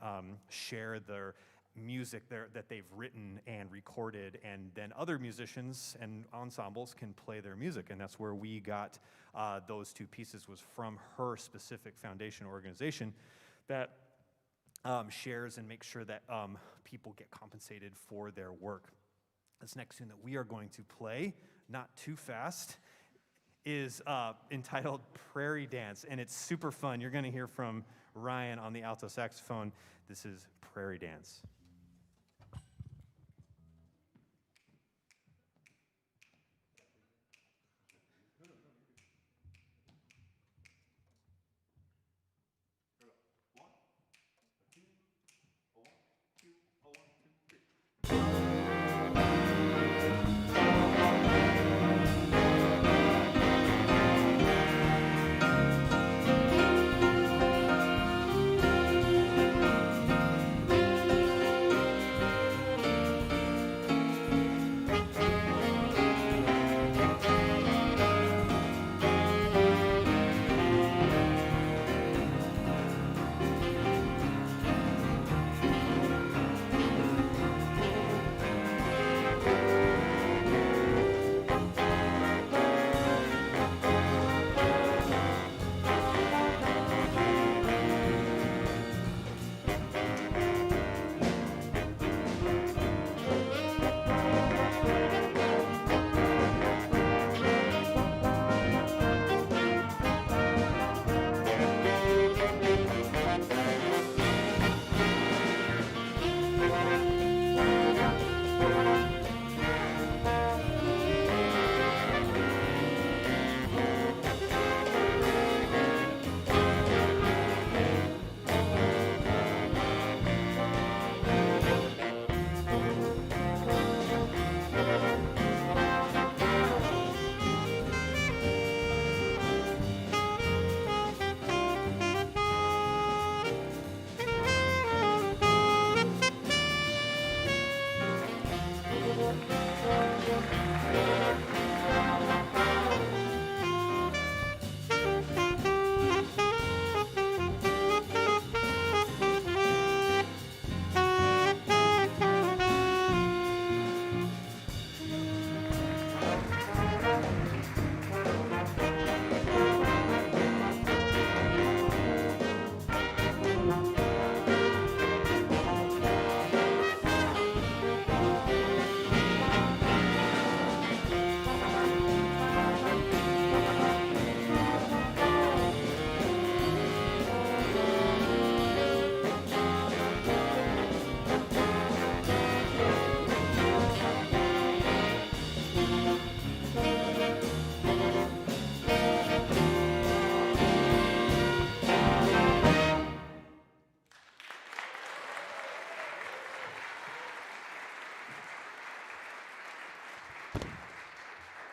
share their music that they've written and recorded, and then other musicians and ensembles can play their music. And that's where we got those two pieces, was from her specific foundation organization that shares and makes sure that people get compensated for their work. This next tune that we are going to play, not too fast, is entitled Prairie Dance, and it's super fun. You're going to hear from Ryan on the alto saxophone. This is Prairie Dance.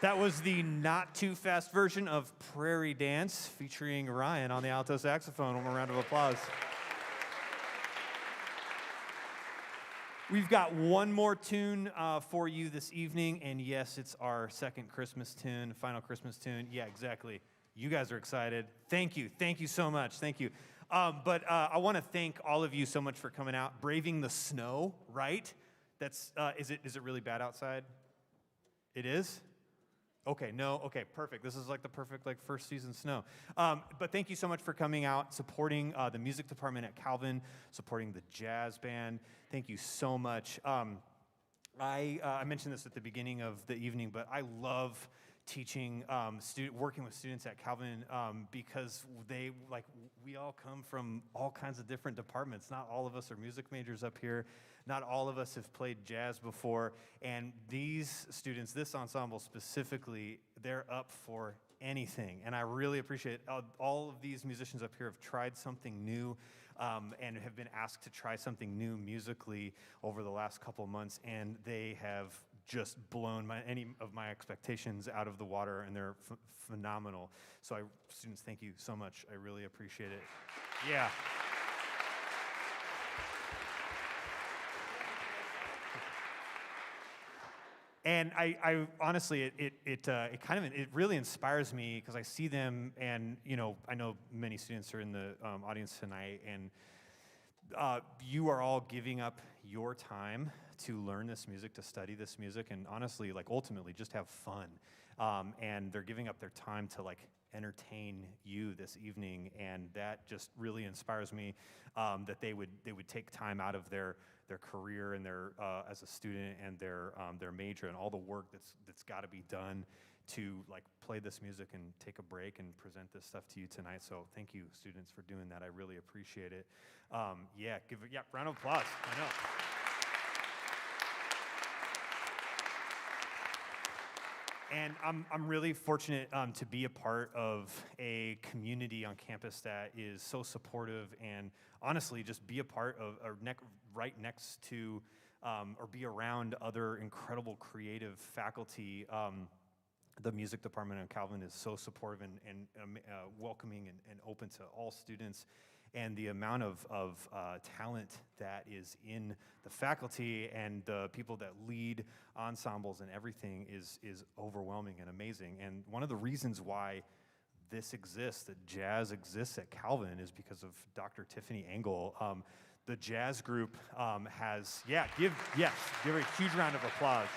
That was the not too fast version of Prairie Dance featuring Ryan on the alto saxophone. One more round of applause. We've got one more tune for you this evening, and yes, it's our second Christmas tune, final Christmas tune. Yeah, exactly. You guys are excited. Thank you so much. Thank you. But I want to thank all of you so much for coming out, braving the snow. Right? That's is it really bad outside? It is. Okay, no, okay, perfect. This is like the perfect first season snow. But thank you so much for coming out, supporting the music department at Calvin, supporting the jazz band. Thank you so much. I mentioned this at the beginning of the evening, but I love teaching, working with students at Calvin because we all come from all kinds of different departments. Not all of us are music majors up here. Not all of us have played jazz before. And these students, this ensemble specifically, they're up for anything. And I really appreciate all of these musicians up here have tried something new and have been asked to try something new musically over the last couple months. And they have just blown any of my expectations out of the water, and they're phenomenal. So students, thank you so much. I really appreciate it. Yeah. And I honestly, it really inspires me because I see them, and I know many students are in the audience tonight, and you are all giving up your time to learn this music, to study this music, and honestly, ultimately, just have fun. And they're giving up their time to entertain you this evening, and that just really inspires me that they would take time out of their career and their as a student and their major and all the work that's got to be done to play this music and take a break and present this stuff to you tonight. So thank you, students, for doing that. I really appreciate it. Round of applause. I know. And I'm really fortunate to be a part of a community on campus that is so supportive, and honestly, just be a part of, or right next to, or be around other incredible creative faculty. The music department at Calvin is so supportive and welcoming and open to all students. And the amount of talent that is in the faculty and the people that lead ensembles and everything is overwhelming and amazing. And one of the reasons why this exists, that jazz exists at Calvin, is because of Dr. Tiffany Engel. The jazz group give a huge round of applause.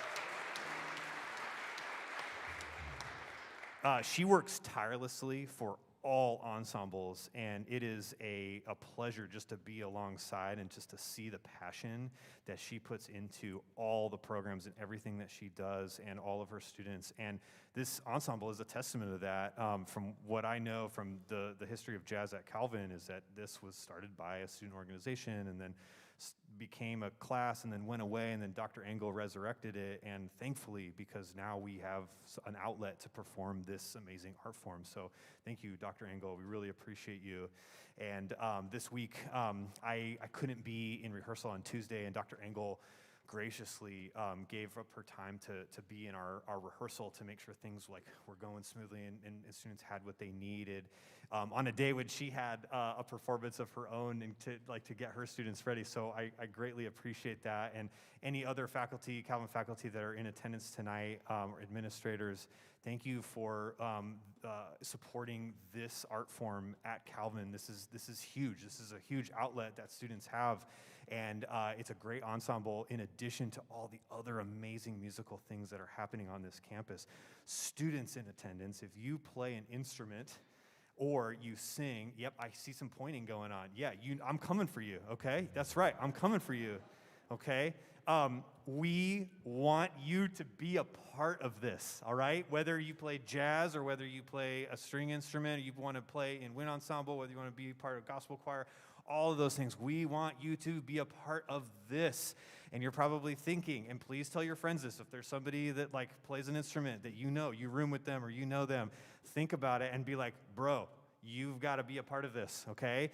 She works tirelessly for all ensembles, and it is a pleasure just to be alongside and just to see the passion that she puts into all the programs and everything that she does and all of her students. And this ensemble is a testament to that. From what I know from the history of jazz at Calvin is that this was started by a student organization and then became a class and then went away, and then Dr. Engel resurrected it, and thankfully, because now we have an outlet to perform this amazing art form. So thank you, Dr. Engel. We really appreciate you. And this week, I couldn't be in rehearsal on Tuesday, and Dr. Engel graciously gave up her time to be in our rehearsal to make sure things were going smoothly and students had what they needed. On a day when she had a performance of her own and to get her students ready. So I greatly appreciate that. And any other faculty, Calvin faculty that are in attendance tonight, or administrators, thank you for supporting this art form at Calvin. This is huge. This is a huge outlet that students have. And it's a great ensemble in addition to all the other amazing musical things that are happening on this campus. Students in attendance, if you play an instrument or you sing, yep, I see some pointing going on. Yeah, I'm coming for you, okay? That's right, I'm coming for you, okay? We want you to be a part of this, all right? Whether you play jazz or whether you play a string instrument, or you want to play in wind ensemble, whether you want to be part of gospel choir, all of those things, we want you to be a part of this. And you're probably thinking, and please tell your friends this, if there's somebody that plays an instrument that you room with them or you know them, think about it and be like, bro, you've got to be a part of this, okay?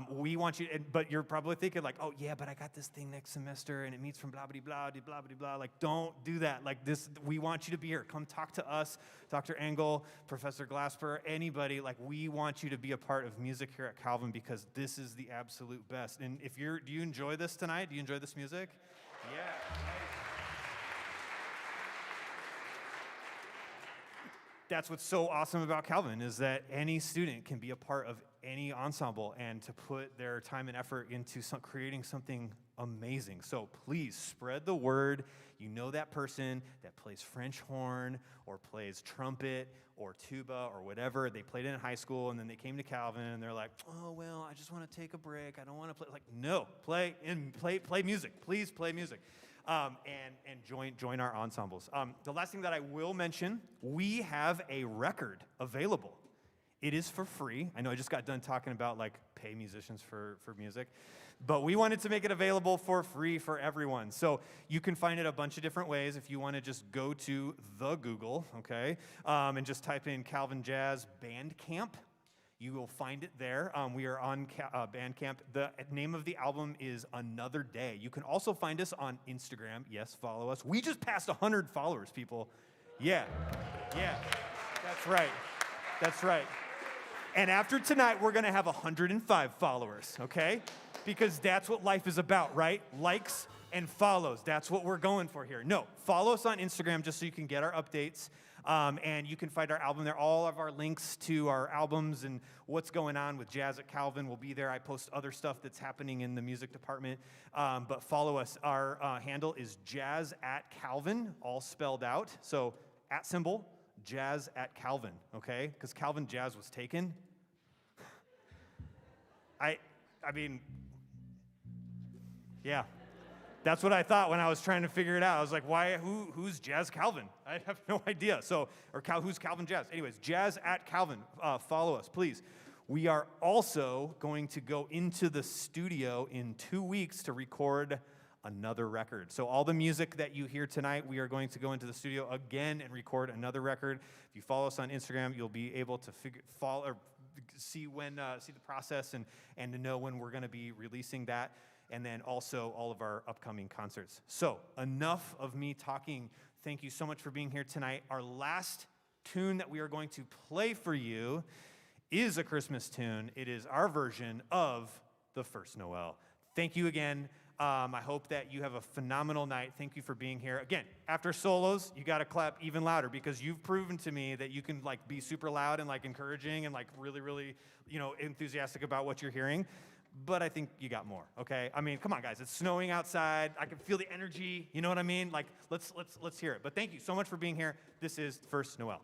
We want you, but you're probably thinking like, oh yeah, but I got this thing next semester and it meets from blah, blah, blah, blah, blah, blah. Like, don't do that. Like this, we want you to be here. Come talk to us, Dr. Engel, Professor Glasper, anybody. Like, we want you to be a part of music here at Calvin because this is the absolute best. And do you enjoy this tonight? Do you enjoy this music? Yeah. That's what's so awesome about Calvin is that any student can be a part of any ensemble and to put their time and effort into creating something amazing. So please spread the word. You know that person that plays French horn or plays trumpet or tuba or whatever. They played it in high school and then they came to Calvin and they're like, oh, well, I just want to take a break. I don't want to play. Like, no, play music. Please play music. And join our ensembles. The last thing that I will mention, we have a record available. It is for free. I know I just got done talking about like pay musicians for music, but we wanted to make it available for free for everyone. So you can find it a bunch of different ways if you want to just go to the Google, okay, and just type in Calvin Jazz Bandcamp. You will find it there. We are on Bandcamp. The name of the album is Another Day. You can also find us on Instagram. Yes, follow us. We just passed 100 followers, people. Yeah, that's right. That's right. And after tonight, we're going to have 105 followers, okay? Because that's what life is about, right? Likes and follows. That's what we're going for here. No, follow us on Instagram just so you can get our updates. And you can find our album there. All of our links to our albums and what's going on with Jazz at Calvin will be there. I post other stuff that's happening in the music department. But follow us. Our handle is Jazz at Calvin, all spelled out. So @ Jazz at Calvin, okay? Because Calvin Jazz was taken. I mean, yeah. That's what I thought when I was trying to figure it out. I was like, why, who's Jazz Calvin? I have no idea. So, who's Calvin Jazz? Anyways, Jazz at Calvin. Follow us, please. We are also going to go into the studio in 2 weeks to record another record. So all the music that you hear tonight, we are going to go into the studio again and record another record. If you follow us on Instagram, you'll be able to see the process and to know when we're going to be releasing that. And then also all of our upcoming concerts. So enough of me talking. Thank you so much for being here tonight. Our last tune that we are going to play for you is a Christmas tune. It is our version of The First Noel. Thank you again. I hope that you have a phenomenal night. Thank you for being here. Again, after solos, you got to clap even louder because you've proven to me that you can like be super loud and like encouraging and like really, really, enthusiastic about what you're hearing. But I think you got more, okay? I mean, come on, guys. It's snowing outside. I can feel the energy. You know what I mean? Like, let's hear it. But thank you so much for being here. This is First Noel.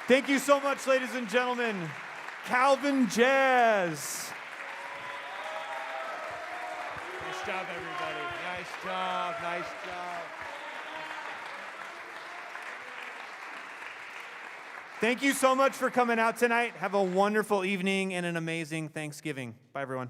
Thank you so much, ladies and gentlemen. Calvin Jazz. Nice job, everybody. Nice job. Nice job. Thank you so much for coming out tonight. Have a wonderful evening and an amazing Thanksgiving. Bye, everyone.